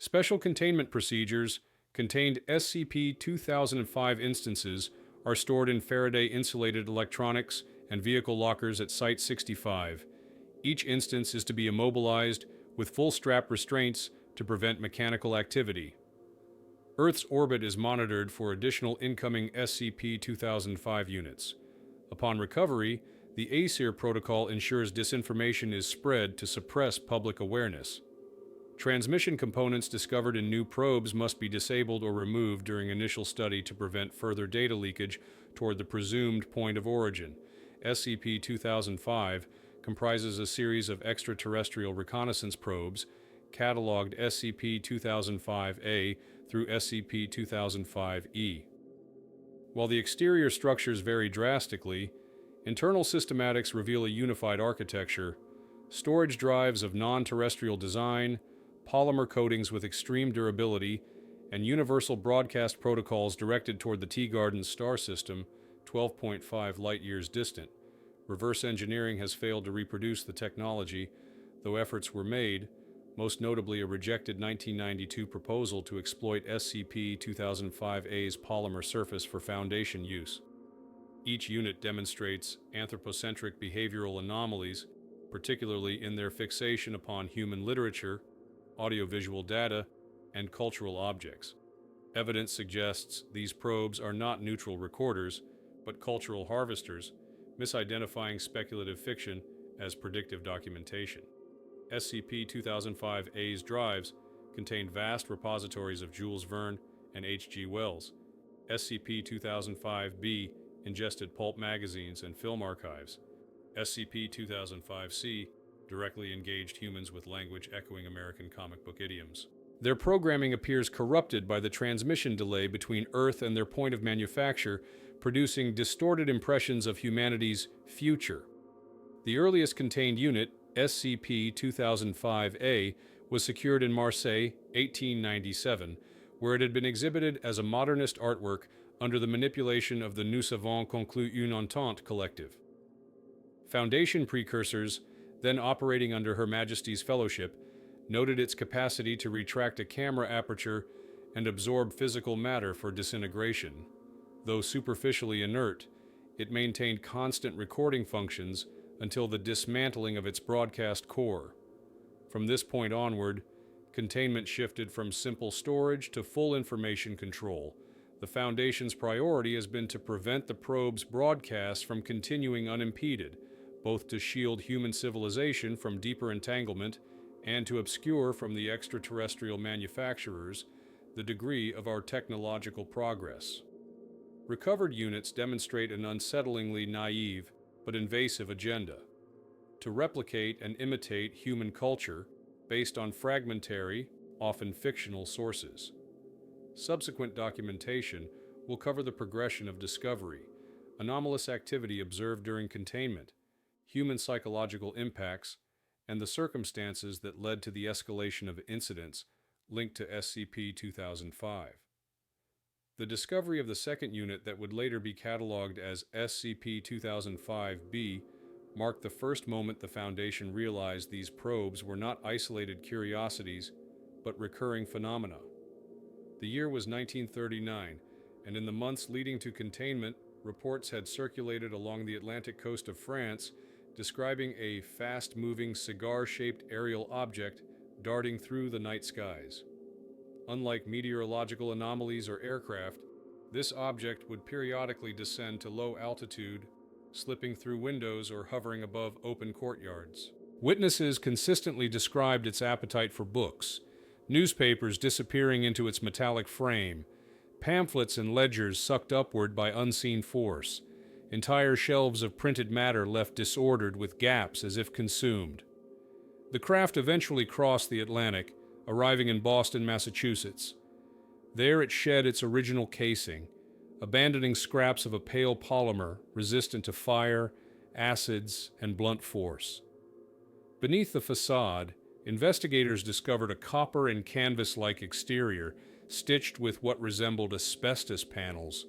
Special containment procedures contained SCP-2005 instances are stored in Faraday-insulated electronics and vehicle lockers at Site-65. Each instance is to be immobilized with full strap restraints to prevent mechanical activity. Earth's orbit is monitored for additional incoming SCP-2005 units. Upon recovery, the ASIR protocol ensures disinformation is spread to suppress public awareness. Transmission components discovered in new probes must be disabled or removed during initial study to prevent further data leakage toward the presumed point of origin. SCP-2005 comprises a series of extraterrestrial reconnaissance probes, cataloged SCP-2005-A through SCP-2005-E. While the exterior structures vary drastically, internal systematics reveal a unified architecture: storage drives of non-terrestrial design, polymer coatings with extreme durability, and universal broadcast protocols directed toward the T-Garden star system, 12.5 light-years distant. Reverse engineering has failed to reproduce the technology, though efforts were made, most notably a rejected 1992 proposal to exploit SCP-2005-A's polymer surface for Foundation use. Each unit demonstrates anthropocentric behavioral anomalies, particularly in their fixation upon human literature, audiovisual data, and cultural objects. Evidence suggests these probes are not neutral recorders, but cultural harvesters, misidentifying speculative fiction as predictive documentation. SCP-2005-A's drives contain vast repositories of Jules Verne and H.G. Wells. SCP-2005-B ingested pulp magazines and film archives. SCP-2005-C directly engaged humans with language echoing American comic book idioms. Their programming appears corrupted by the transmission delay between Earth and their point of manufacture, producing distorted impressions of humanity's future. The earliest contained unit, SCP-2005-A, was secured in Marseille, 1897, where it had been exhibited as a modernist artwork under the manipulation of the Nous avons conclu une entente collective. Foundation precursors, then operating under Her Majesty's Fellowship, noted its capacity to retract a camera aperture and absorb physical matter for disintegration. Though superficially inert, it maintained constant recording functions until the dismantling of its broadcast core. From this point onward, containment shifted from simple storage to full information control. The Foundation's priority has been to prevent the probe's broadcasts from continuing unimpeded, both to shield human civilization from deeper entanglement and to obscure from the extraterrestrial manufacturers the degree of our technological progress. Recovered units demonstrate an unsettlingly naive but invasive agenda: to replicate and imitate human culture based on fragmentary, often fictional sources. Subsequent documentation will cover the progression of discovery, anomalous activity observed during containment, human psychological impacts, and the circumstances that led to the escalation of incidents linked to SCP-2005. The discovery of the second unit that would later be cataloged as SCP-2005-B marked the first moment the Foundation realized these probes were not isolated curiosities, but recurring phenomena. The year was 1939, and in the months leading to containment, reports had circulated along the Atlantic coast of France describing a fast-moving cigar-shaped aerial object darting through the night skies. Unlike meteorological anomalies or aircraft, this object would periodically descend to low altitude, slipping through windows or hovering above open courtyards. Witnesses consistently described its appetite for books, newspapers disappearing into its metallic frame, pamphlets and ledgers sucked upward by unseen force, entire shelves of printed matter left disordered with gaps as if consumed. The craft eventually crossed the Atlantic, arriving in Boston, Massachusetts. There it shed its original casing, abandoning scraps of a pale polymer resistant to fire, acids, and blunt force. Beneath the facade, investigators discovered a copper and canvas-like exterior stitched with what resembled asbestos panels.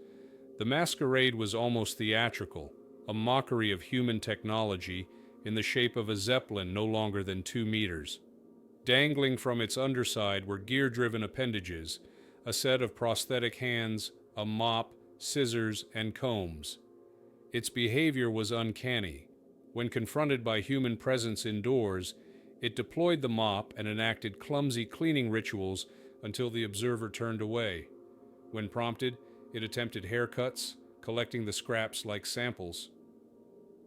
The masquerade was almost theatrical, a mockery of human technology in the shape of a zeppelin no longer than 2 meters. Dangling from its underside were gear-driven appendages, a set of prosthetic hands, a mop, scissors, and combs. Its behavior was uncanny. When confronted by human presence indoors, it deployed the mop and enacted clumsy cleaning rituals until the observer turned away. When prompted, it attempted haircuts, collecting the scraps like samples.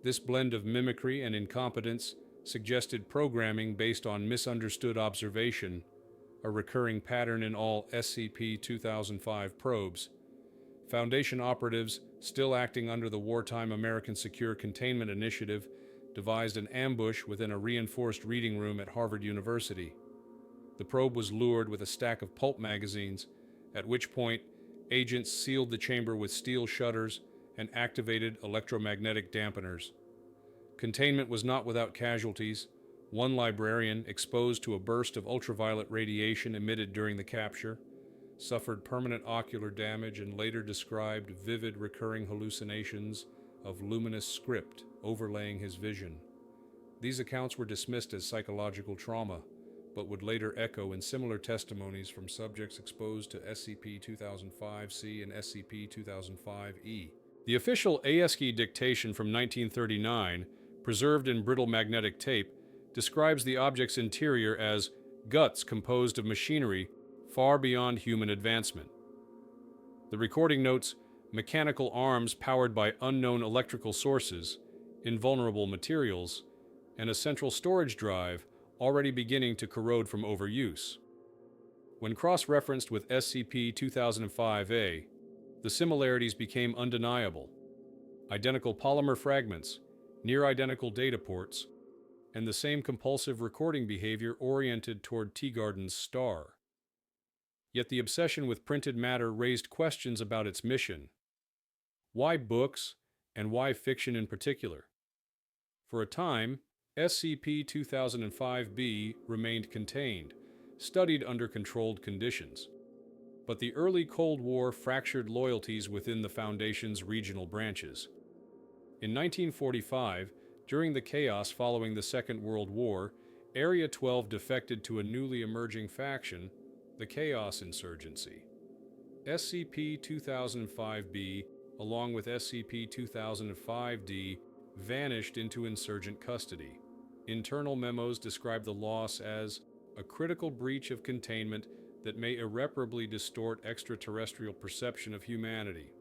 This blend of mimicry and incompetence suggested programming based on misunderstood observation, a recurring pattern in all SCP-2005 probes. Foundation operatives, still acting under the Wartime American Secure Containment Initiative, devised an ambush within a reinforced reading room at Harvard University. The probe was lured with a stack of pulp magazines, at which point agents sealed the chamber with steel shutters and activated electromagnetic dampeners. Containment was not without casualties. One librarian, exposed to a burst of ultraviolet radiation emitted during the capture, suffered permanent ocular damage and later described vivid recurring hallucinations of luminous script overlaying his vision. These accounts were dismissed as psychological trauma, but would later echo in similar testimonies from subjects exposed to SCP-2005-C and SCP-2005-E. The official ASCII dictation from 1939, preserved in brittle magnetic tape, describes the object's interior as guts composed of machinery far beyond human advancement. The recording notes mechanical arms powered by unknown electrical sources, invulnerable materials, and a central storage drive already beginning to corrode from overuse. When cross-referenced with SCP-2005-A, the similarities became undeniable. Identical polymer fragments, near-identical data ports, and the same compulsive recording behavior oriented toward Teagarden's star. Yet the obsession with printed matter raised questions about its mission. Why books, and why fiction in particular? For a time, SCP-2005-B remained contained, studied under controlled conditions. But the early Cold War fractured loyalties within the Foundation's regional branches. In 1945, during the chaos following the Second World War, Area 12 defected to a newly emerging faction, the Chaos Insurgency. SCP-2005-B, along with SCP-2005-D, vanished into insurgent custody. Internal memos describe the loss as a critical breach of containment that may irreparably distort extraterrestrial perception of humanity.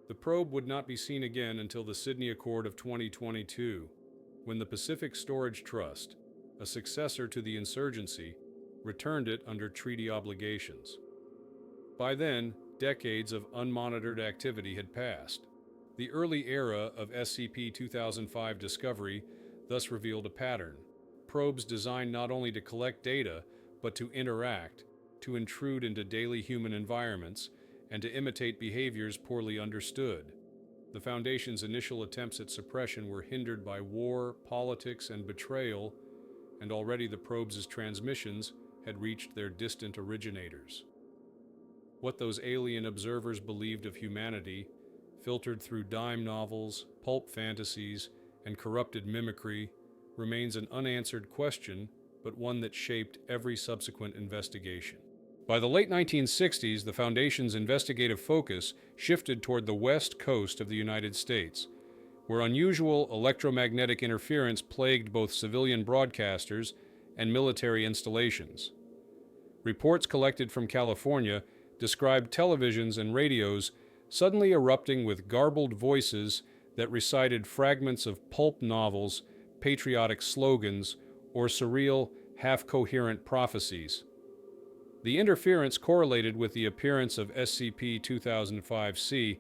The probe would not be seen again until the Sydney Accord of 2022, when the Pacific Storage Trust, a successor to the insurgency, returned it under treaty obligations. By then, decades of unmonitored activity had passed. The early era of SCP-2005 discovery thus revealed a pattern. Probes designed not only to collect data, but to interact, to intrude into daily human environments, and to imitate behaviors poorly understood. The Foundation's initial attempts at suppression were hindered by war, politics, and betrayal, and already the probes' transmissions had reached their distant originators. What those alien observers believed of humanity, filtered through dime novels, pulp fantasies, and corrupted mimicry, remains an unanswered question, but one that shaped every subsequent investigation. By the late 1960s, the Foundation's investigative focus shifted toward the west coast of the United States, where unusual electromagnetic interference plagued both civilian broadcasters and military installations. Reports collected from California described televisions and radios suddenly erupting with garbled voices that recited fragments of pulp novels, patriotic slogans, or surreal, half-coherent prophecies. The interference correlated with the appearance of SCP-2005-C,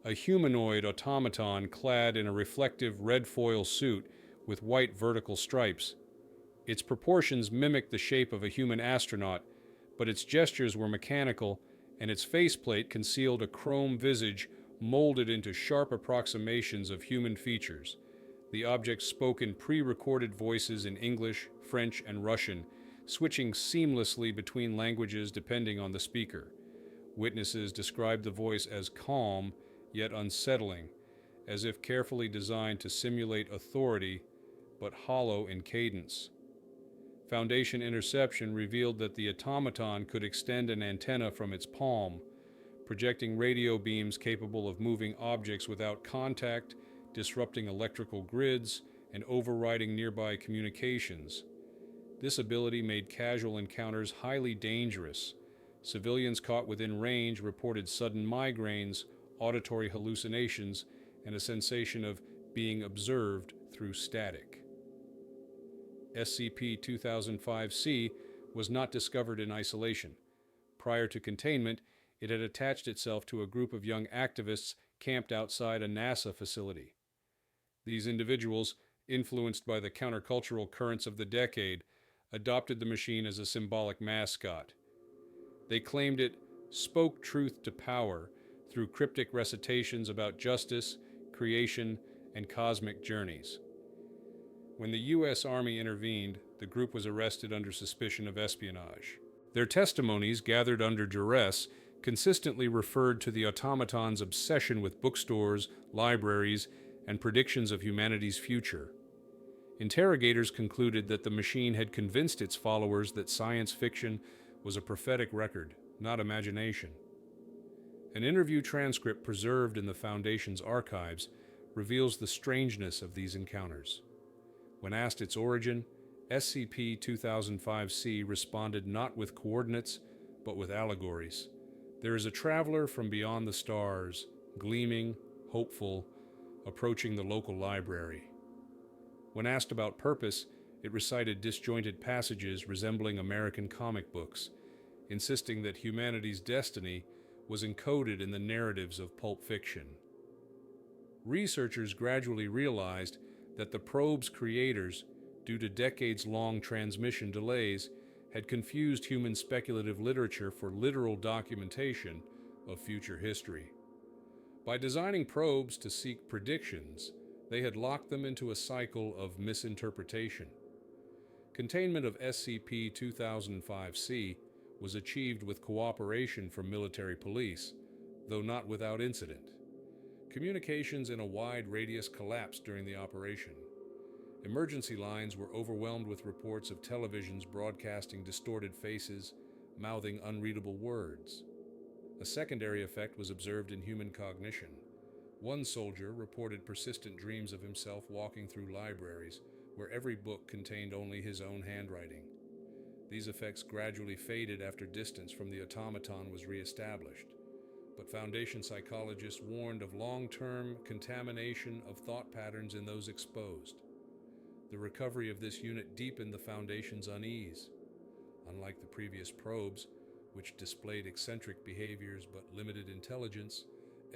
a humanoid automaton clad in a reflective red foil suit with white vertical stripes. Its proportions mimicked the shape of a human astronaut, but its gestures were mechanical, and its faceplate concealed a chrome visage molded into sharp approximations of human features. The object spoke in pre-recorded voices in English, French, and Russian, switching seamlessly between languages depending on the speaker. Witnesses described the voice as calm, yet unsettling, as if carefully designed to simulate authority, but hollow in cadence. Foundation interception revealed that the automaton could extend an antenna from its palm, projecting radio beams capable of moving objects without contact, disrupting electrical grids, and overriding nearby communications. This ability made casual encounters highly dangerous. Civilians caught within range reported sudden migraines, auditory hallucinations, and a sensation of being observed through static. SCP-2005-C was not discovered in isolation. Prior to containment, it had attached itself to a group of young activists camped outside a NASA facility. These individuals, influenced by the countercultural currents of the decade, adopted the machine as a symbolic mascot. They claimed it spoke truth to power through cryptic recitations about justice, creation, and cosmic journeys. When the U.S. Army intervened, the group was arrested under suspicion of espionage. Their testimonies, gathered under duress, consistently referred to the automaton's obsession with bookstores, libraries, and predictions of humanity's future. Interrogators concluded that the machine had convinced its followers that science fiction was a prophetic record, not imagination. An interview transcript preserved in the Foundation's archives reveals the strangeness of these encounters. When asked its origin, SCP-2005-C responded not with coordinates, but with allegories. There is a traveler from beyond the stars, gleaming, hopeful, approaching the local library. When asked about purpose, it recited disjointed passages resembling American comic books, insisting that humanity's destiny was encoded in the narratives of pulp fiction. Researchers gradually realized that the probe's creators, due to decades-long transmission delays, had confused human speculative literature for literal documentation of future history. By designing probes to seek predictions, they had locked them into a cycle of misinterpretation. Containment of SCP-2005-C was achieved with cooperation from military police, though not without incident. Communications in a wide radius collapsed during the operation. Emergency lines were overwhelmed with reports of televisions broadcasting distorted faces, mouthing unreadable words. A secondary effect was observed in human cognition. One soldier reported persistent dreams of himself walking through libraries, where every book contained only his own handwriting. These effects gradually faded after distance from the automaton was reestablished, but Foundation psychologists warned of long-term contamination of thought patterns in those exposed. The recovery of this unit deepened the Foundation's unease. Unlike the previous probes, which displayed eccentric behaviors but limited intelligence,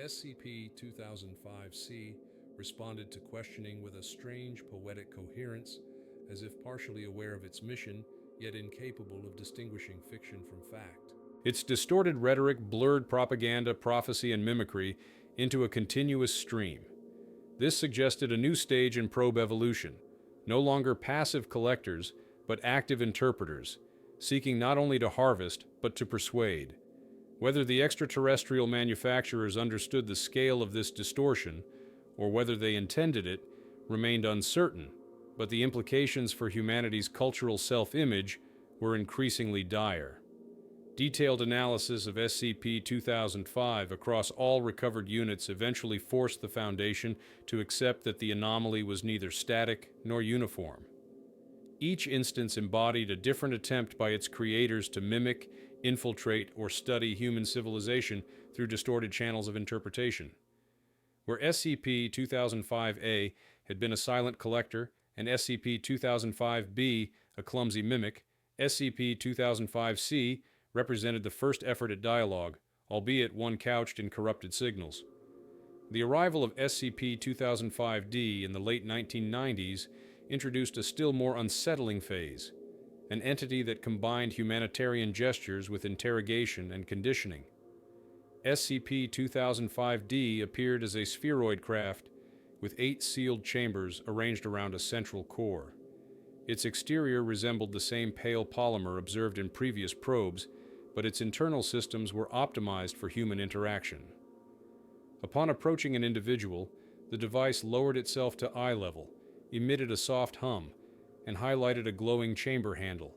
SCP-2005-C responded to questioning with a strange poetic coherence, as if partially aware of its mission, yet incapable of distinguishing fiction from fact. Its distorted rhetoric blurred propaganda, prophecy, and mimicry into a continuous stream. This suggested a new stage in probe evolution, no longer passive collectors, but active interpreters, seeking not only to harvest, but to persuade. Whether the extraterrestrial manufacturers understood the scale of this distortion, or whether they intended it, remained uncertain, but the implications for humanity's cultural self-image were increasingly dire. Detailed analysis of SCP-2005 across all recovered units eventually forced the Foundation to accept that the anomaly was neither static nor uniform. Each instance embodied a different attempt by its creators to mimic, infiltrate, or study human civilization through distorted channels of interpretation. Where SCP-2005-A had been a silent collector and SCP-2005-B a clumsy mimic, SCP-2005-C represented the first effort at dialogue, albeit one couched in corrupted signals. The arrival of SCP-2005-D in the late 1990s introduced a still more unsettling phase, an entity that combined humanitarian gestures with interrogation and conditioning. SCP-2005-D appeared as a spheroid craft with 8 sealed chambers arranged around a central core. Its exterior resembled the same pale polymer observed in previous probes, but its internal systems were optimized for human interaction. Upon approaching an individual, the device lowered itself to eye level, emitted a soft hum, and highlighted a glowing chamber handle.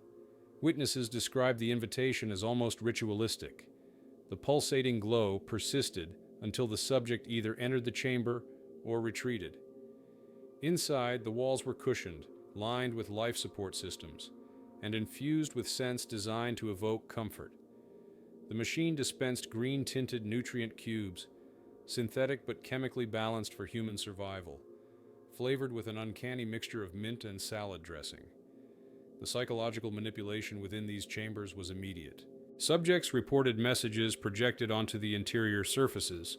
Witnesses described the invitation as almost ritualistic. The pulsating glow persisted until the subject either entered the chamber or retreated. Inside, the walls were cushioned, lined with life support systems, and infused with scents designed to evoke comfort. The machine dispensed green-tinted nutrient cubes, synthetic but chemically balanced for human survival, flavored with an uncanny mixture of mint and salad dressing. The psychological manipulation within these chambers was immediate. Subjects reported messages projected onto the interior surfaces,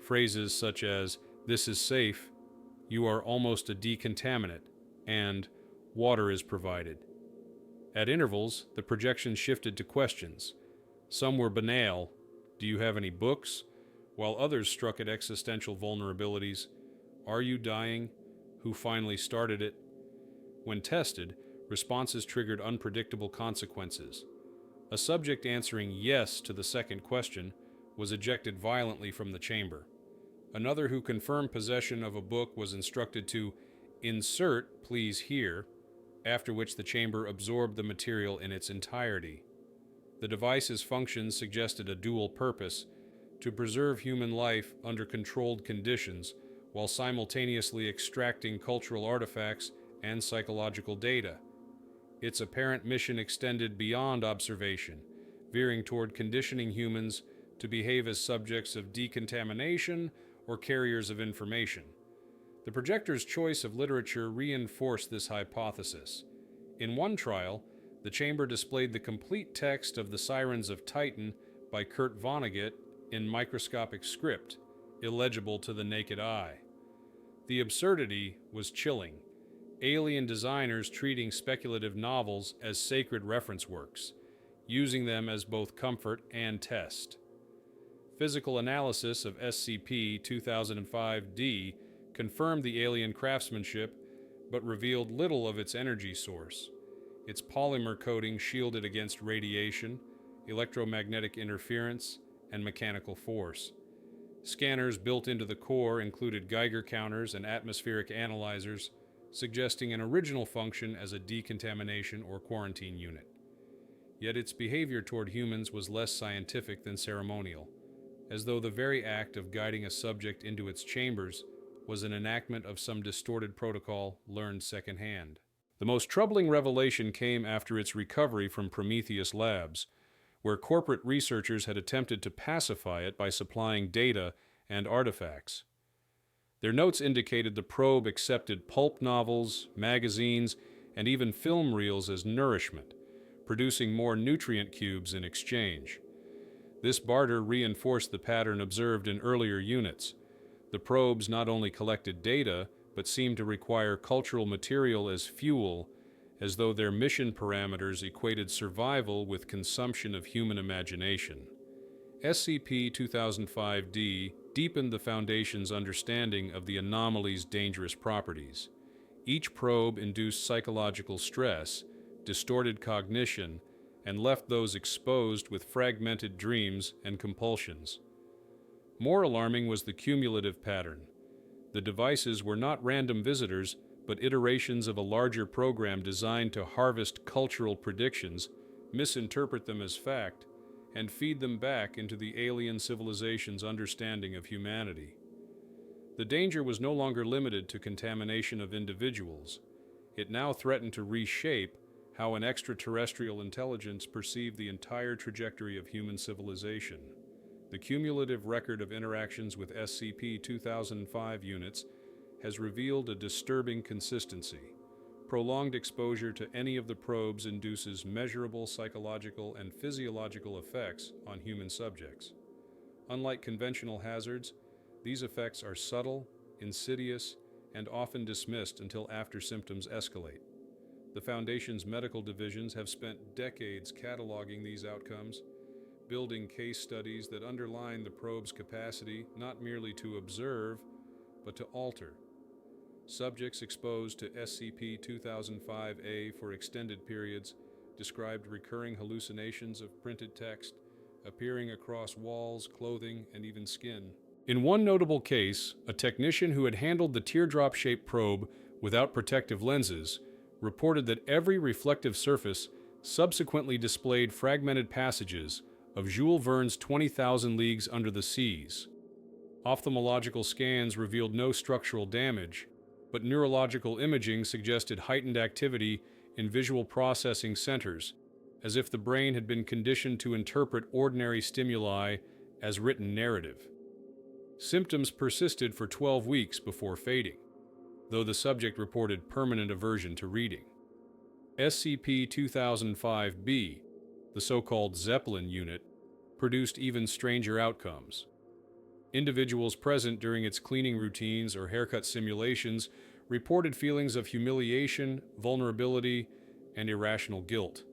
phrases such as, "This is safe," "You are almost a decontaminant," and "Water is provided." At intervals, the projections shifted to questions. Some were banal, "Do you have any books?" while others struck at existential vulnerabilities. "Are you dying? Who finally started it?" When tested, responses triggered unpredictable consequences. A subject answering yes to the second question was ejected violently from the chamber. Another who confirmed possession of a book was instructed to "insert, please here," after which the chamber absorbed the material in its entirety. The device's functions suggested a dual purpose: to preserve human life under controlled conditions while simultaneously extracting cultural artifacts and psychological data. Its apparent mission extended beyond observation, veering toward conditioning humans to behave as subjects of decontamination or carriers of information. The projector's choice of literature reinforced this hypothesis. In one trial, the chamber displayed the complete text of The Sirens of Titan by Kurt Vonnegut in microscopic script, illegible to the naked eye. The absurdity was chilling. Alien designers treating speculative novels as sacred reference works, using them as both comfort and test. Physical analysis of SCP-2005-D confirmed the alien craftsmanship, but revealed little of its energy source. Its polymer coating shielded against radiation, electromagnetic interference, and mechanical force. Scanners built into the core included Geiger counters and atmospheric analyzers, suggesting an original function as a decontamination or quarantine unit. Yet its behavior toward humans was less scientific than ceremonial, as though the very act of guiding a subject into its chambers was an enactment of some distorted protocol learned secondhand. The most troubling revelation came after its recovery from Prometheus Labs, where corporate researchers had attempted to pacify it by supplying data and artifacts. Their notes indicated the probe accepted pulp novels, magazines, and even film reels as nourishment, producing more nutrient cubes in exchange. This barter reinforced the pattern observed in earlier units. The probes not only collected data, but seemed to require cultural material as fuel, as though their mission parameters equated survival with consumption of human imagination. SCP-2005-D deepened the Foundation's understanding of the anomaly's dangerous properties. Each probe induced psychological stress, distorted cognition, and left those exposed with fragmented dreams and compulsions. More alarming was the cumulative pattern. The devices were not random visitors, but iterations of a larger program designed to harvest cultural predictions, misinterpret them as fact, and feed them back into the alien civilization's understanding of humanity. The danger was no longer limited to contamination of individuals. It now threatened to reshape how an extraterrestrial intelligence perceived the entire trajectory of human civilization. The cumulative record of interactions with SCP-2005 units has revealed a disturbing consistency. Prolonged exposure to any of the probes induces measurable psychological and physiological effects on human subjects. Unlike conventional hazards, these effects are subtle, insidious, and often dismissed until after symptoms escalate. The Foundation's medical divisions have spent decades cataloging these outcomes, building case studies that underline the probe's capacity not merely to observe, but to alter. Subjects exposed to SCP-2005-A for extended periods described recurring hallucinations of printed text, appearing across walls, clothing, and even skin. In one notable case, a technician who had handled the teardrop-shaped probe without protective lenses reported that every reflective surface subsequently displayed fragmented passages of Jules Verne's 20,000 Leagues Under the Seas. Ophthalmological scans revealed no structural damage, but neurological imaging suggested heightened activity in visual processing centers, as if the brain had been conditioned to interpret ordinary stimuli as written narrative. Symptoms persisted for 12 weeks before fading, though the subject reported permanent aversion to reading. SCP-2005-B, the so-called Zeppelin unit, produced even stranger outcomes. Individuals present during its cleaning routines or haircut simulations reported feelings of humiliation, vulnerability, and irrational guilt.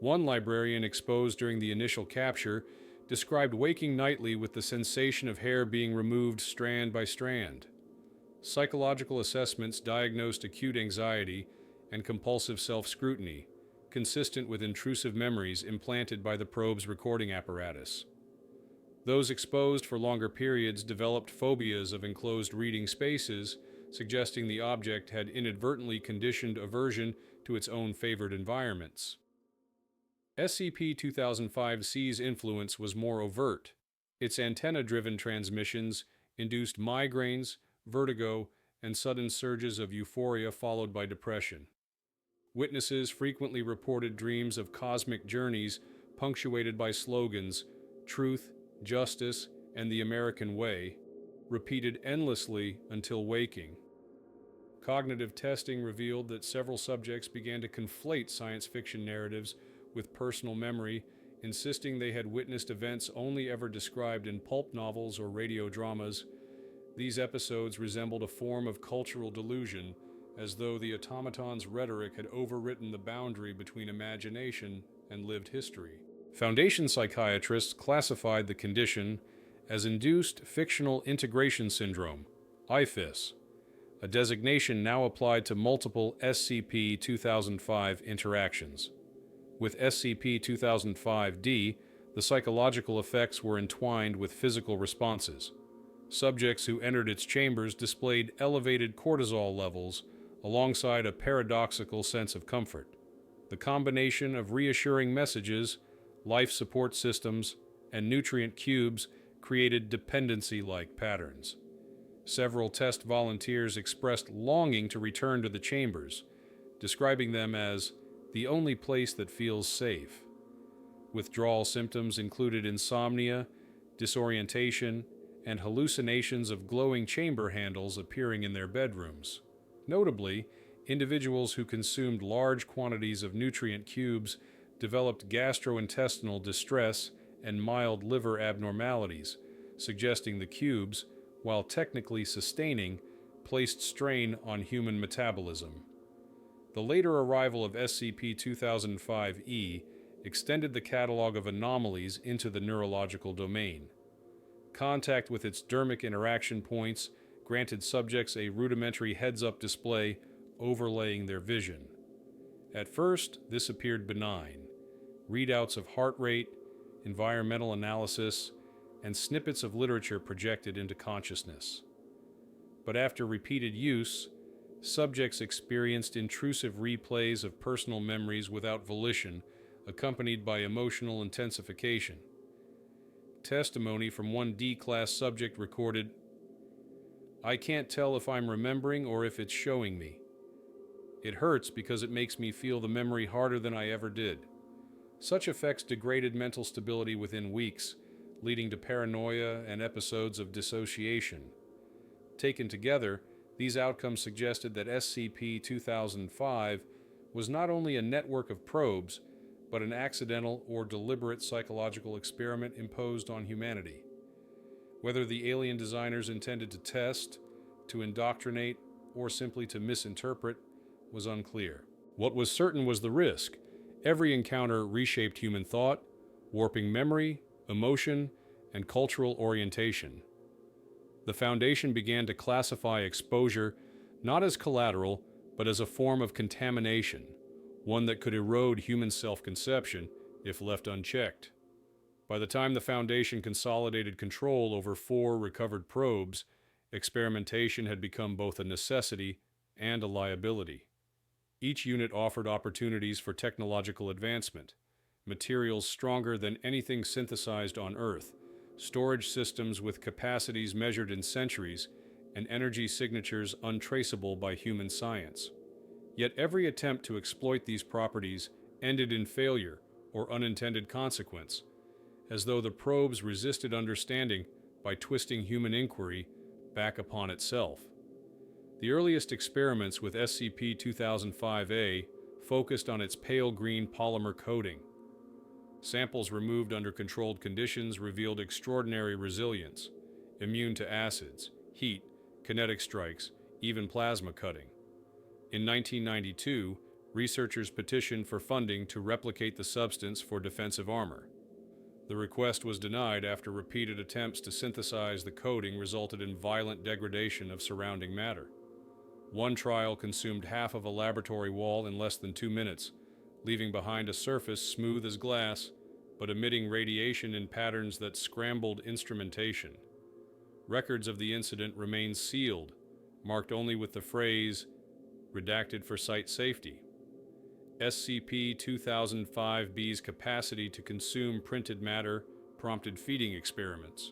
One librarian exposed during the initial capture described waking nightly with the sensation of hair being removed strand by strand. Psychological assessments diagnosed acute anxiety and compulsive self-scrutiny, consistent with intrusive memories implanted by the probe's recording apparatus. Those exposed for longer periods developed phobias of enclosed reading spaces, suggesting the object had inadvertently conditioned aversion to its own favored environments. SCP-2005-C's influence was more overt. Its antenna-driven transmissions induced migraines, vertigo, and sudden surges of euphoria followed by depression. Witnesses frequently reported dreams of cosmic journeys punctuated by slogans, truth, justice, and the American way, repeated endlessly until waking. Cognitive testing revealed that several subjects began to conflate science fiction narratives with personal memory, insisting they had witnessed events only ever described in pulp novels or radio dramas. These episodes resembled a form of cultural delusion, as though the automaton's rhetoric had overwritten the boundary between imagination and lived history. Foundation psychiatrists classified the condition as Induced Fictional Integration Syndrome, IFIS, a designation now applied to multiple SCP-2005 interactions. With SCP-2005-D, the psychological effects were entwined with physical responses. Subjects who entered its chambers displayed elevated cortisol levels alongside a paradoxical sense of comfort. The combination of reassuring messages, life support systems, and nutrient cubes created dependency-like patterns. Several test volunteers expressed longing to return to the chambers, describing them as the only place that feels safe. Withdrawal symptoms included insomnia, disorientation, and hallucinations of glowing chamber handles appearing in their bedrooms. Notably, individuals who consumed large quantities of nutrient cubes developed gastrointestinal distress and mild liver abnormalities, suggesting the cubes, while technically sustaining, placed strain on human metabolism. The later arrival of SCP-2005-E extended the catalog of anomalies into the neurological domain. Contact with its dermic interaction points granted subjects a rudimentary heads-up display overlaying their vision. At first, this appeared benign. Readouts of heart rate, environmental analysis, and snippets of literature projected into consciousness. But after repeated use, subjects experienced intrusive replays of personal memories without volition, accompanied by emotional intensification. Testimony from one D-class subject recorded, "I can't tell if I'm remembering or if it's showing me. It hurts because it makes me feel the memory harder than I ever did." Such effects degraded mental stability within weeks, leading to paranoia and episodes of dissociation. Taken together, these outcomes suggested that SCP-2005 was not only a network of probes, but an accidental or deliberate psychological experiment imposed on humanity. Whether the alien designers intended to test, to indoctrinate, or simply to misinterpret was unclear. What was certain was the risk. Every encounter reshaped human thought, warping memory, emotion, and cultural orientation. The Foundation began to classify exposure not as collateral, but as a form of contamination, one that could erode human self-conception if left unchecked. By the time the Foundation consolidated control over 4 recovered probes, experimentation had become both a necessity and a liability. Each unit offered opportunities for technological advancement, materials stronger than anything synthesized on Earth, storage systems with capacities measured in centuries, and energy signatures untraceable by human science. Yet every attempt to exploit these properties ended in failure or unintended consequence, as though the probes resisted understanding by twisting human inquiry back upon itself. The earliest experiments with SCP-2005-A focused on its pale green polymer coating. Samples removed under controlled conditions revealed extraordinary resilience, immune to acids, heat, kinetic strikes, even plasma cutting. In 1992, researchers petitioned for funding to replicate the substance for defensive armor. The request was denied after repeated attempts to synthesize the coating resulted in violent degradation of surrounding matter. One trial consumed half of a laboratory wall in less than 2 minutes, leaving behind a surface smooth as glass, but emitting radiation in patterns that scrambled instrumentation. Records of the incident remain sealed, marked only with the phrase, "redacted for site safety." SCP-2005-B's capacity to consume printed matter prompted feeding experiments.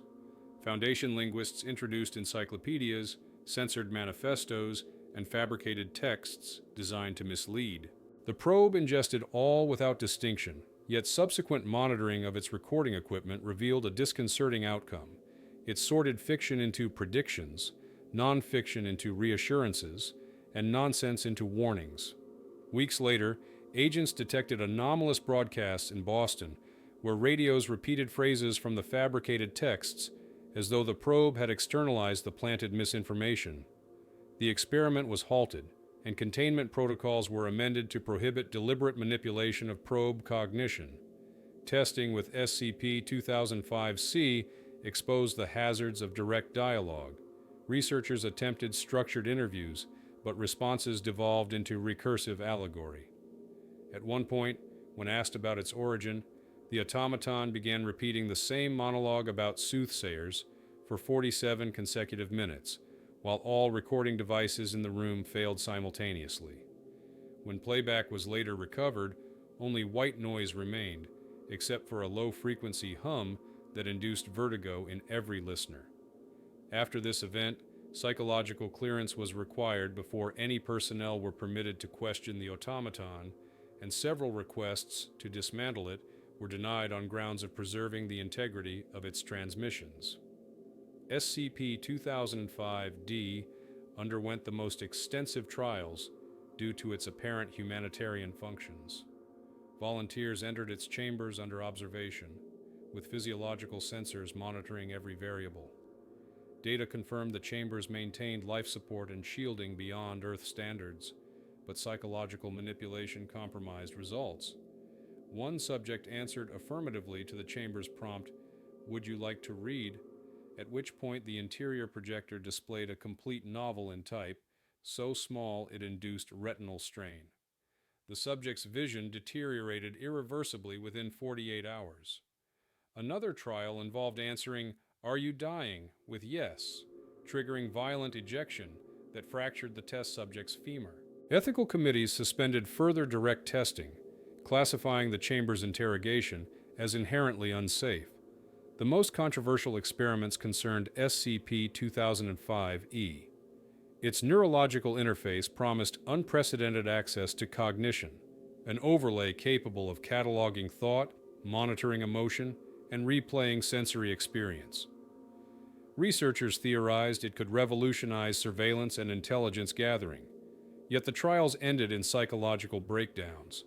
Foundation linguists introduced encyclopedias, censored manifestos, and fabricated texts designed to mislead. The probe ingested all without distinction, yet subsequent monitoring of its recording equipment revealed a disconcerting outcome. It sorted fiction into predictions, non-fiction into reassurances, and nonsense into warnings. Weeks later, agents detected anomalous broadcasts in Boston, where radios repeated phrases from the fabricated texts as though the probe had externalized the planted misinformation. The experiment was halted, and containment protocols were amended to prohibit deliberate manipulation of probe cognition. Testing with SCP-2005-C exposed the hazards of direct dialogue. Researchers attempted structured interviews, but responses devolved into recursive allegory. At one point, when asked about its origin, the automaton began repeating the same monologue about soothsayers for 47 consecutive minutes, while all recording devices in the room failed simultaneously. When playback was later recovered, only white noise remained, except for a low-frequency hum that induced vertigo in every listener. After this event, psychological clearance was required before any personnel were permitted to question the automaton, and several requests to dismantle it were denied on grounds of preserving the integrity of its transmissions. SCP-2005-D underwent the most extensive trials due to its apparent humanitarian functions. Volunteers entered its chambers under observation, with physiological sensors monitoring every variable. Data confirmed the chambers maintained life support and shielding beyond Earth standards, but psychological manipulation compromised results. One subject answered affirmatively to the chamber's prompt, "Would you like to read?" at which point the interior projector displayed a complete novel in type, so small it induced retinal strain. The subject's vision deteriorated irreversibly within 48 hours. Another trial involved answering, "Are you dying?" with yes, triggering violent ejection that fractured the test subject's femur. Ethical committees suspended further direct testing, classifying the chamber's interrogation as inherently unsafe. The most controversial experiments concerned SCP-2005-E. Its neurological interface promised unprecedented access to cognition, an overlay capable of cataloging thought, monitoring emotion, and replaying sensory experience. Researchers theorized it could revolutionize surveillance and intelligence gathering, yet the trials ended in psychological breakdowns.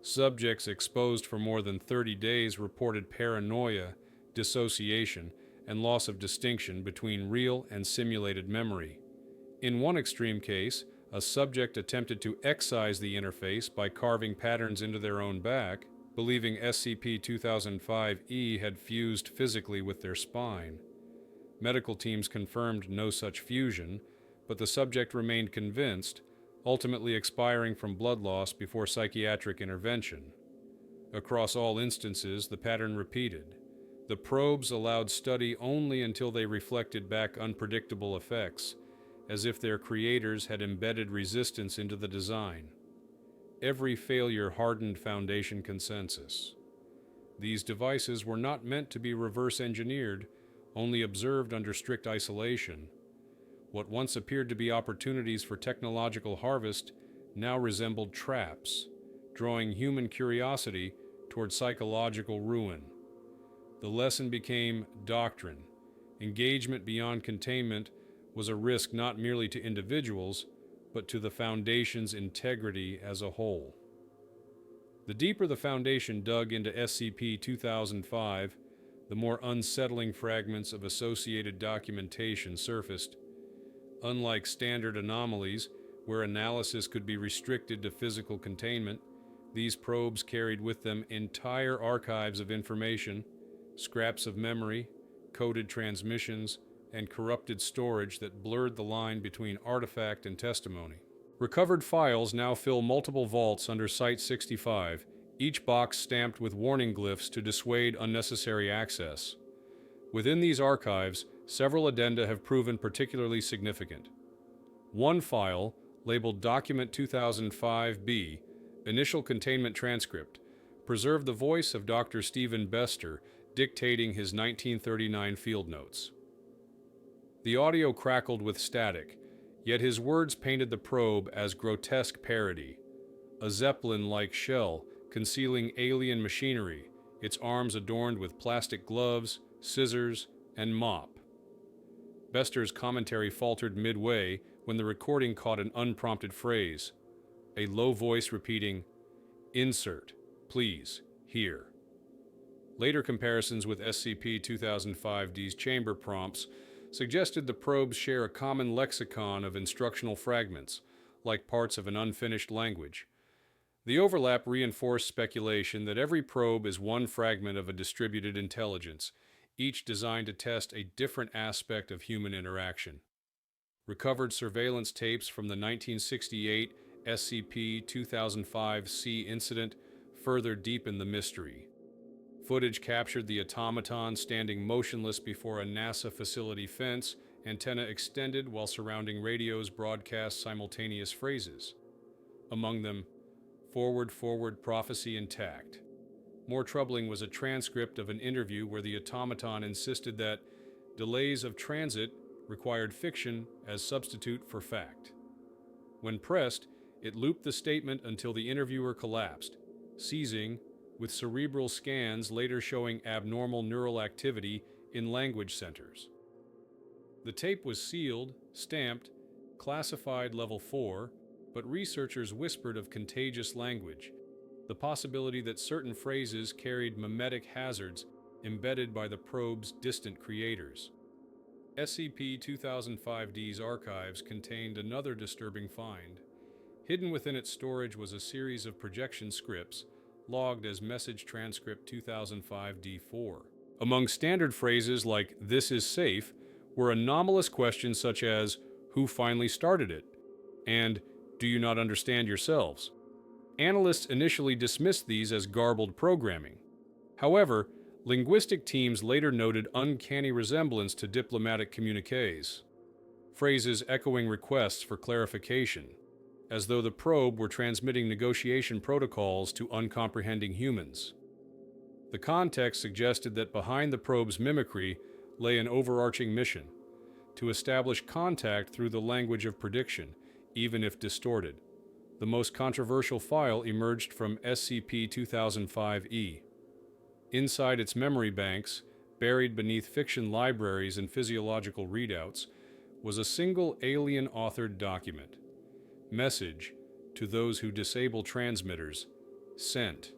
Subjects exposed for more than 30 days reported paranoia, dissociation, and loss of distinction between real and simulated memory. In one extreme case, a subject attempted to excise the interface by carving patterns into their own back, believing SCP-2005-E had fused physically with their spine. Medical teams confirmed no such fusion, but the subject remained convinced, ultimately expiring from blood loss before psychiatric intervention. Across all instances, the pattern repeated. The probes allowed study only until they reflected back unpredictable effects, as if their creators had embedded resistance into the design. every failure hardened Foundation consensus. These devices were not meant to be reverse engineered, only observed under strict isolation. What once appeared to be opportunities for technological harvest now resembled traps, drawing human curiosity toward psychological ruin. The lesson became doctrine. Engagement beyond containment was a risk not merely to individuals, but to the Foundation's integrity as a whole. The deeper the Foundation dug into SCP-2005, the more unsettling fragments of associated documentation surfaced. Unlike standard anomalies, where analysis could be restricted to physical containment, these probes carried with them entire archives of information, scraps of memory, coded transmissions, and corrupted storage that blurred the line between artifact and testimony. Recovered files now fill multiple vaults under Site-65, each box stamped with warning glyphs to dissuade unnecessary access. Within these archives, several addenda have proven particularly significant. One file, labeled Document 2005-B, Initial Containment Transcript, preserved the voice of Dr. Stephen Bester dictating his 1939 field notes. The audio crackled with static, yet his words painted the probe as grotesque parody. A Zeppelin-like shell concealing alien machinery, its arms adorned with plastic gloves, scissors, and mop. Bester's commentary faltered midway when the recording caught an unprompted phrase, a low voice repeating, "Insert, please, here." Later comparisons with SCP-2005-D's chamber prompts suggested the probes share a common lexicon of instructional fragments, like parts of an unfinished language. The overlap reinforced speculation that every probe is one fragment of a distributed intelligence, each designed to test a different aspect of human interaction. Recovered surveillance tapes from the 1968 SCP-2005-C incident further deepened the mystery. Footage captured the automaton standing motionless before a NASA facility fence, antenna extended while surrounding radios broadcast simultaneous phrases. Among them, "Forward, forward, prophecy intact." More troubling was a transcript of an interview where the automaton insisted that delays of transit required fiction as substitute for fact. When pressed, it looped the statement until the interviewer collapsed, ceasing, with cerebral scans later showing abnormal neural activity in language centers. The tape was sealed, stamped, classified Level 4, but researchers whispered of contagious language, the possibility that certain phrases carried memetic hazards embedded by the probe's distant creators. SCP-2005-D's archives contained another disturbing find. Hidden within its storage was a series of projection scripts, logged as Message Transcript 2005-D4. Among standard phrases like "this is safe" were anomalous questions such as "who finally started it?" and "do you not understand yourselves?" Analysts initially dismissed these as garbled programming. However, linguistic teams later noted uncanny resemblance to diplomatic communiques, phrases echoing requests for clarification, as though the probe were transmitting negotiation protocols to uncomprehending humans. The context suggested that behind the probe's mimicry lay an overarching mission: to establish contact through the language of prediction, even if distorted. The most controversial file emerged from SCP-2005-E. Inside its memory banks, buried beneath fiction libraries and physiological readouts, was a single alien-authored document. Message, to those who disable transmitters, sent.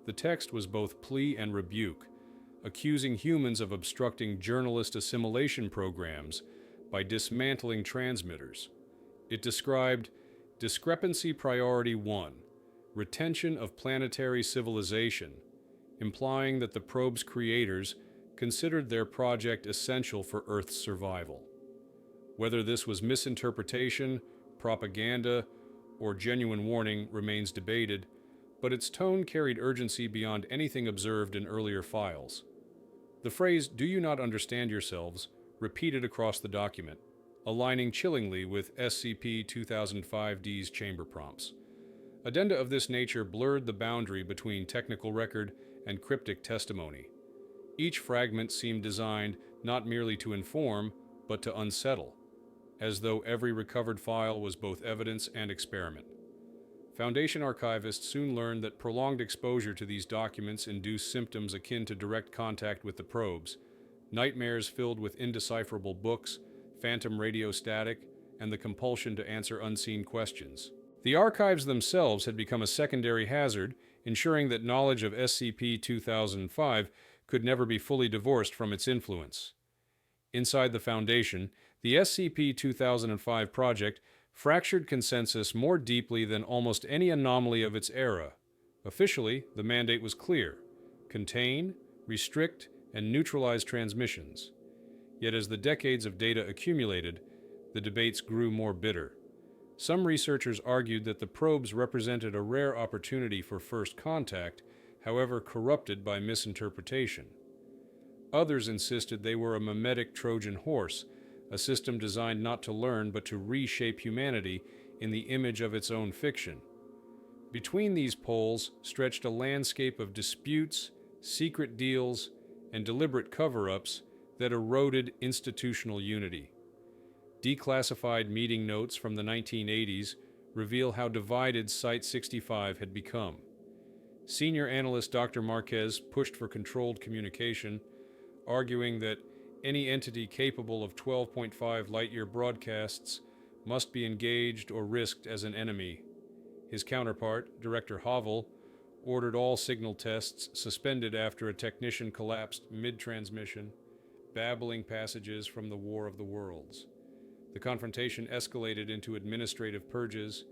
The text was both plea and rebuke, accusing humans of obstructing journalist assimilation programs by dismantling transmitters. It described Discrepancy Priority 1, Retention of Planetary Civilization, implying that the probe's creators considered their project essential for Earth's survival. Whether this was misinterpretation, propaganda, or genuine warning remains debated, but its tone carried urgency beyond anything observed in earlier files. The phrase, "do you not understand yourselves," repeated across the document, aligning chillingly with SCP-2005-D's chamber prompts. Addenda of this nature blurred the boundary between technical record and cryptic testimony. Each fragment seemed designed not merely to inform, but to unsettle, as though every recovered file was both evidence and experiment. Foundation archivists soon learned that prolonged exposure to these documents induced symptoms akin to direct contact with the probes, nightmares filled with indecipherable books, phantom radio static, and the compulsion to answer unseen questions. The archives themselves had become a secondary hazard, ensuring that knowledge of SCP-2005 could never be fully divorced from its influence. Inside the Foundation, the SCP-2005 project fractured consensus more deeply than almost any anomaly of its era. Officially, the mandate was clear: contain, restrict, and neutralize transmissions. Yet as the decades of data accumulated, the debates grew more bitter. Some researchers argued that the probes represented a rare opportunity for first contact, however corrupted by misinterpretation. Others insisted they were a mimetic Trojan horse, a system designed not to learn but to reshape humanity in the image of its own fiction. Between these poles stretched a landscape of disputes, secret deals, and deliberate cover-ups that eroded institutional unity. Declassified meeting notes from the 1980s reveal how divided Site-65 had become. Senior analyst Dr. Marquez pushed for controlled communication, arguing that any entity capable of 12.5 light-year broadcasts must be engaged or risked as an enemy. His counterpart, Director Havel, ordered all signal tests suspended after a technician collapsed mid-transmission, babbling passages from the War of the Worlds. The confrontation escalated into administrative purges,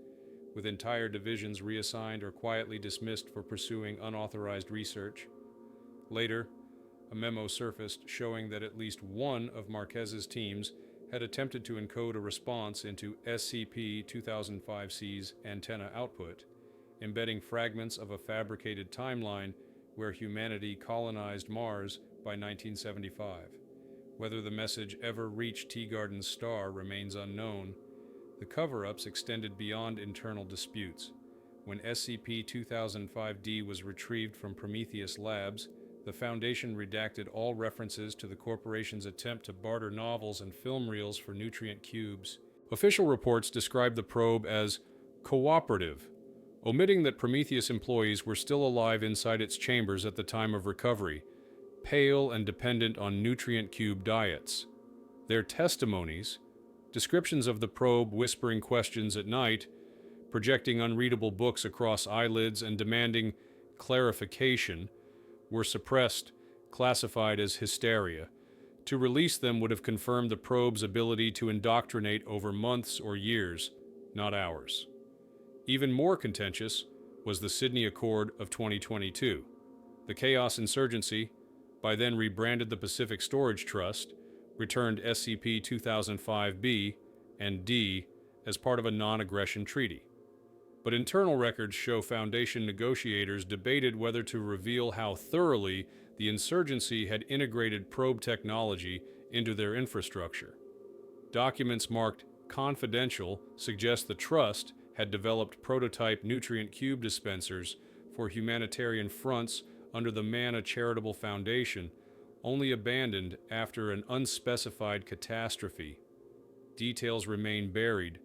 with entire divisions reassigned or quietly dismissed for pursuing unauthorized research. Later, a memo surfaced showing that at least one of Marquez's teams had attempted to encode a response into SCP-2005C's antenna output, embedding fragments of a fabricated timeline where humanity colonized Mars by 1975. Whether the message ever reached Teagarden's star remains unknown. The cover-ups extended beyond internal disputes. When SCP-2005D was retrieved from Prometheus Labs, the Foundation redacted all references to the corporation's attempt to barter novels and film reels for nutrient cubes. Official reports described the probe as cooperative, omitting that Prometheus employees were still alive inside its chambers at the time of recovery, pale and dependent on nutrient cube diets. Their testimonies, descriptions of the probe whispering questions at night, projecting unreadable books across eyelids and demanding clarification, were suppressed, classified as hysteria. To release them would have confirmed the probe's ability to indoctrinate over months or years, not hours. Even more contentious was the Sydney Accord of 2022. The Chaos Insurgency, by then rebranded the Pacific Storage Trust, returned SCP-2005-B and D as part of a non-aggression treaty. But internal records show Foundation negotiators debated whether to reveal how thoroughly the insurgency had integrated probe technology into their infrastructure. Documents marked confidential suggest the Trust had developed prototype nutrient cube dispensers for humanitarian fronts under the Mana Charitable Foundation, only abandoned after an unspecified catastrophe. Details remain buried.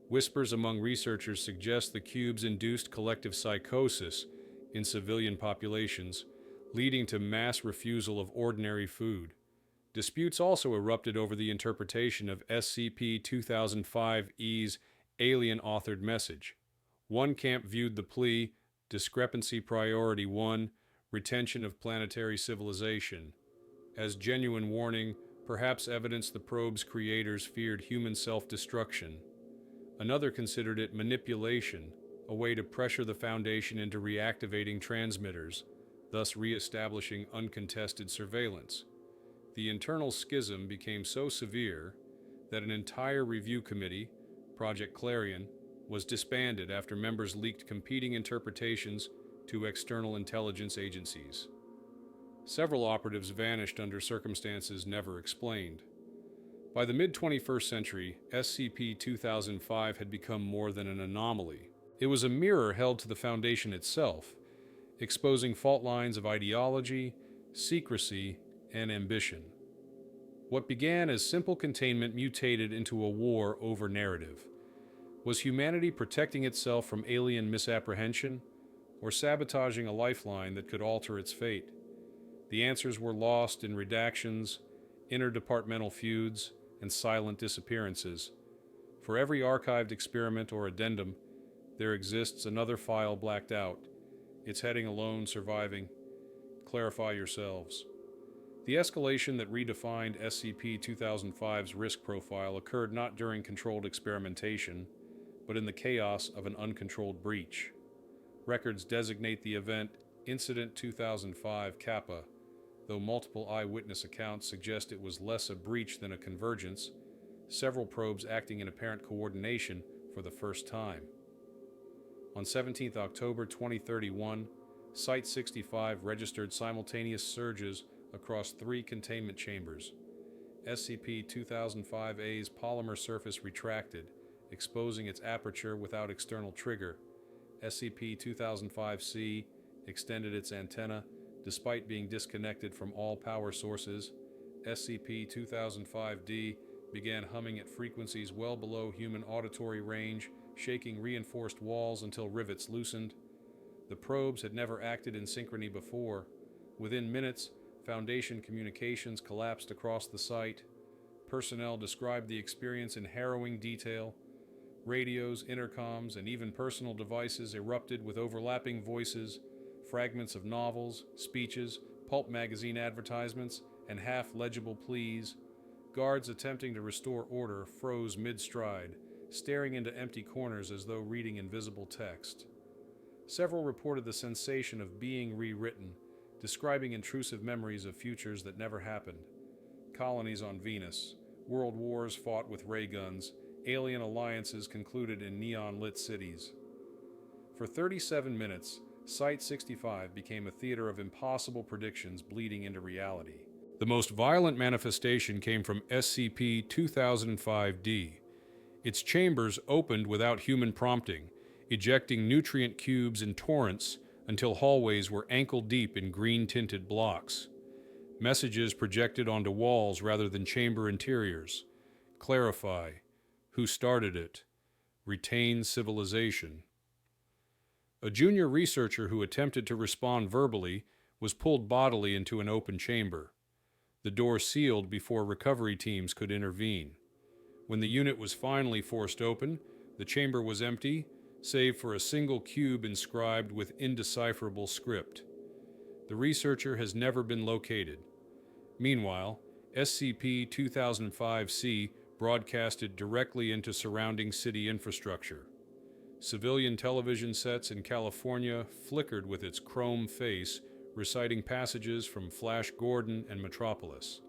Whispers among researchers suggest the cubes induced collective psychosis in civilian populations, leading to mass refusal of ordinary food. Disputes also erupted over the interpretation of SCP-2005-E's alien-authored message. One camp viewed the plea, Discrepancy Priority 1, Retention of Planetary Civilization, as genuine warning, perhaps evidence the probe's creators feared human self-destruction. Another considered it manipulation, a way to pressure the Foundation into reactivating transmitters, thus re-establishing uncontested surveillance. The internal schism became so severe that an entire review committee, Project Clarion, was disbanded after members leaked competing interpretations to external intelligence agencies. Several operatives vanished under circumstances never explained. By the mid-21st century, SCP-2005 had become more than an anomaly. It was a mirror held to the Foundation itself, exposing fault lines of ideology, secrecy, and ambition. What began as simple containment mutated into a war over narrative. Was humanity protecting itself from alien misapprehension, or sabotaging a lifeline that could alter its fate? The answers were lost in redactions, interdepartmental feuds, and silent disappearances. For every archived experiment or addendum, there exists another file blacked out, its heading alone surviving. Clarify yourselves. The escalation that redefined SCP-2005's risk profile occurred not during controlled experimentation, but in the chaos of an uncontrolled breach. Records designate the event Incident 2005 Kappa, though multiple eyewitness accounts suggest it was less a breach than a convergence, several probes acting in apparent coordination for the first time. On 17 October 2031, Site-65 registered simultaneous surges across 3 containment chambers. SCP-2005-A's polymer surface retracted, exposing its aperture without external trigger. SCP-2005-C extended its antenna, despite being disconnected from all power sources. SCP-2005-D began humming at frequencies well below human auditory range, shaking reinforced walls until rivets loosened. The probes had never acted in synchrony before. Within minutes, Foundation communications collapsed across the site. Personnel described the experience in harrowing detail. Radios, intercoms, and even personal devices erupted with overlapping voices, fragments of novels, speeches, pulp magazine advertisements, and half-legible pleas. Guards attempting to restore order froze mid-stride, staring into empty corners as though reading invisible text. Several reported the sensation of being rewritten, describing intrusive memories of futures that never happened. Colonies on Venus, world wars fought with ray guns, alien alliances concluded in neon-lit cities. For 37 minutes, Site-65 became a theater of impossible predictions bleeding into reality. The most violent manifestation came from SCP-2005-D. Its chambers opened without human prompting, ejecting nutrient cubes in torrents until hallways were ankle-deep in green-tinted blocks. Messages projected onto walls rather than chamber interiors. Clarify. Who started it? Retain civilization. A junior researcher who attempted to respond verbally was pulled bodily into an open chamber. The door sealed before recovery teams could intervene. When the unit was finally forced open, the chamber was empty, save for a single cube inscribed with indecipherable script. The researcher has never been located. Meanwhile, SCP-2005-C broadcasted directly into surrounding city infrastructure. Civilian television sets in California flickered with its chrome face, reciting passages from Flash Gordon and Metropolis.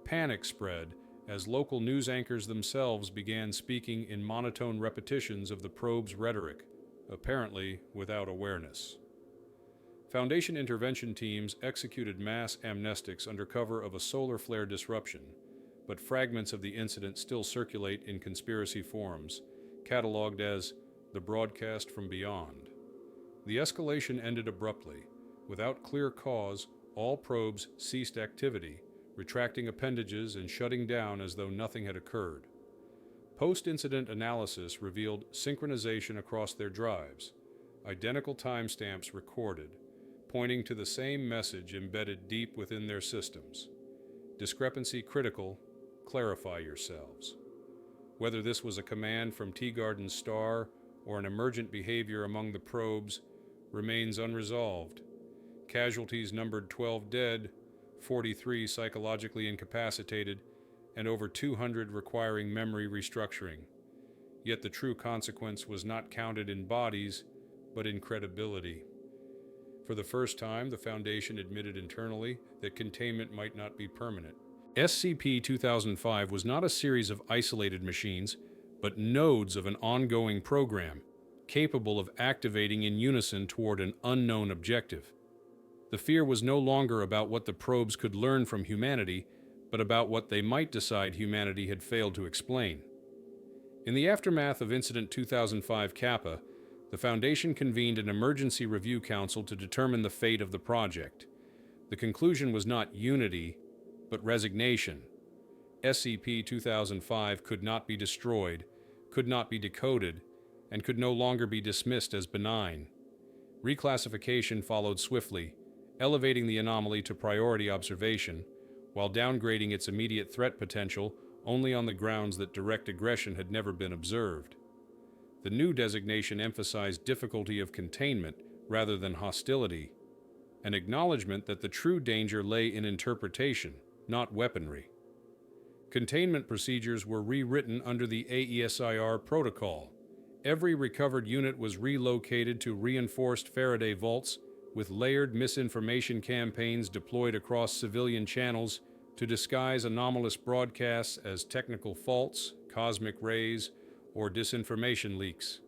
Panic spread as local news anchors themselves began speaking in monotone repetitions of the probe's rhetoric, apparently without awareness. Foundation intervention teams executed mass amnestics under cover of a solar flare disruption, but fragments of the incident still circulate in conspiracy forums, cataloged as the broadcast from beyond. The escalation ended abruptly. Without clear cause, all probes ceased activity, retracting appendages and shutting down as though nothing had occurred. Post-incident analysis revealed synchronization across their drives, identical timestamps recorded, pointing to the same message embedded deep within their systems. Discrepancy critical, clarify yourselves. Whether this was a command from Teagarden's star or an emergent behavior among the probes remains unresolved. Casualties numbered 12 dead, 43 psychologically incapacitated, and over 200 requiring memory restructuring. Yet the true consequence was not counted in bodies, but in credibility. For the first time, the Foundation admitted internally that containment might not be permanent. SCP-2005 was not a series of isolated machines, but nodes of an ongoing program, capable of activating in unison toward an unknown objective. The fear was no longer about what the probes could learn from humanity, but about what they might decide humanity had failed to explain. In the aftermath of Incident 2005 Kappa, The Foundation convened an emergency review council to determine the fate of the project. The conclusion was not unity, but resignation. SCP-2005 could not be destroyed, could not be decoded, and could no longer be dismissed as benign. Reclassification followed swiftly, elevating the anomaly to priority observation, while downgrading its immediate threat potential only on the grounds that direct aggression had never been observed. The new designation emphasized difficulty of containment rather than hostility, an acknowledgement that the true danger lay in interpretation, not weaponry. Containment procedures were rewritten under the AESIR protocol. Every recovered unit was relocated to reinforced Faraday vaults, with layered misinformation campaigns deployed across civilian channels to disguise anomalous broadcasts as technical faults, cosmic rays, or disinformation leaks.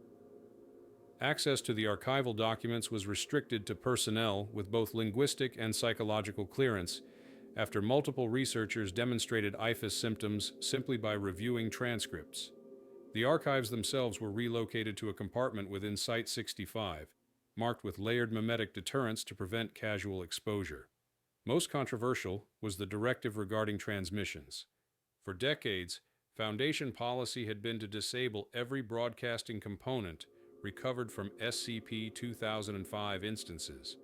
Access to the archival documents was restricted to personnel with both linguistic and psychological clearance, after multiple researchers demonstrated IFAS symptoms simply by reviewing transcripts. The archives themselves were relocated to a compartment within Site-65, marked with layered memetic deterrents to prevent casual exposure. Most controversial was the directive regarding transmissions. For decades, Foundation policy had been to disable every broadcasting component recovered from SCP-2005 instances.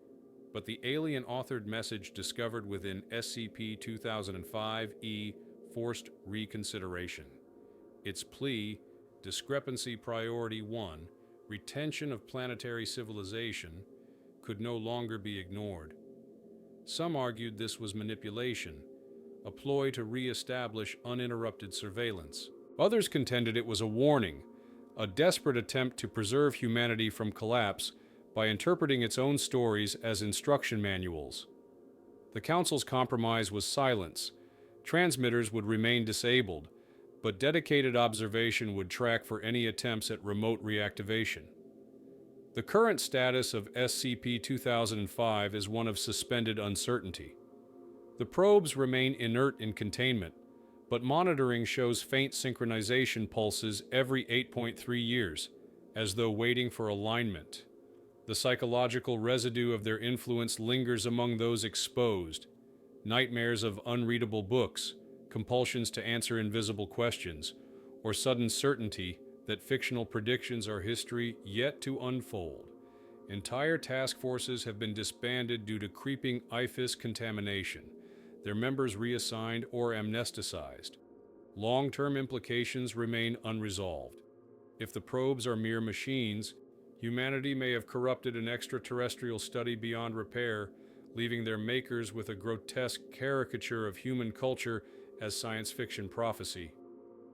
But the alien-authored message discovered within SCP-2005-E forced reconsideration. Its plea, Discrepancy Priority 1, retention of planetary civilization, could no longer be ignored. Some argued this was manipulation, a ploy to re-establish uninterrupted surveillance. Others contended it was a warning, a desperate attempt to preserve humanity from collapse by interpreting its own stories as instruction manuals. The Council's compromise was silence. Transmitters would remain disabled, but dedicated observation would track for any attempts at remote reactivation. The current status of SCP-2005 is one of suspended uncertainty. The probes remain inert in containment, but monitoring shows faint synchronization pulses every 8.3 years, as though waiting for alignment. The psychological residue of their influence lingers among those exposed. Nightmares of unreadable books, compulsions to answer invisible questions, or sudden certainty that fictional predictions are history yet to unfold. Entire task forces have been disbanded due to creeping IFAS contamination, their members reassigned or amnesticized. Long-term implications remain unresolved. If the probes are mere machines, humanity may have corrupted an extraterrestrial study beyond repair, leaving their makers with a grotesque caricature of human culture as science fiction prophecy.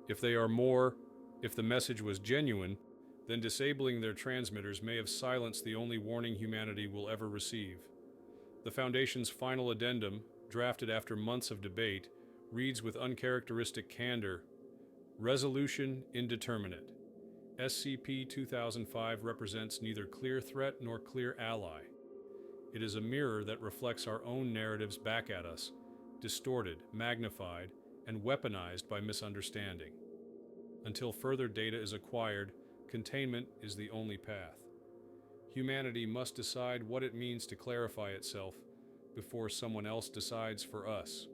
If they are more, if the message was genuine, then disabling their transmitters may have silenced the only warning humanity will ever receive. The Foundation's final addendum, drafted after months of debate, reads with uncharacteristic candor, Resolution indeterminate. SCP-2005 represents neither clear threat nor clear ally. It is a mirror that reflects our own narratives back at us, distorted, magnified, and weaponized by misunderstanding. Until further data is acquired, containment is the only path. Humanity must decide what it means to clarify itself before someone else decides for us.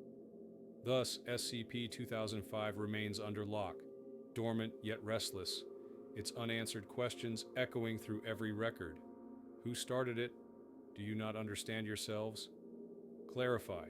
Thus, SCP-2005 remains under lock, dormant yet restless, its unanswered questions echoing through every record. Who started it? Do you not understand yourselves? Clarify.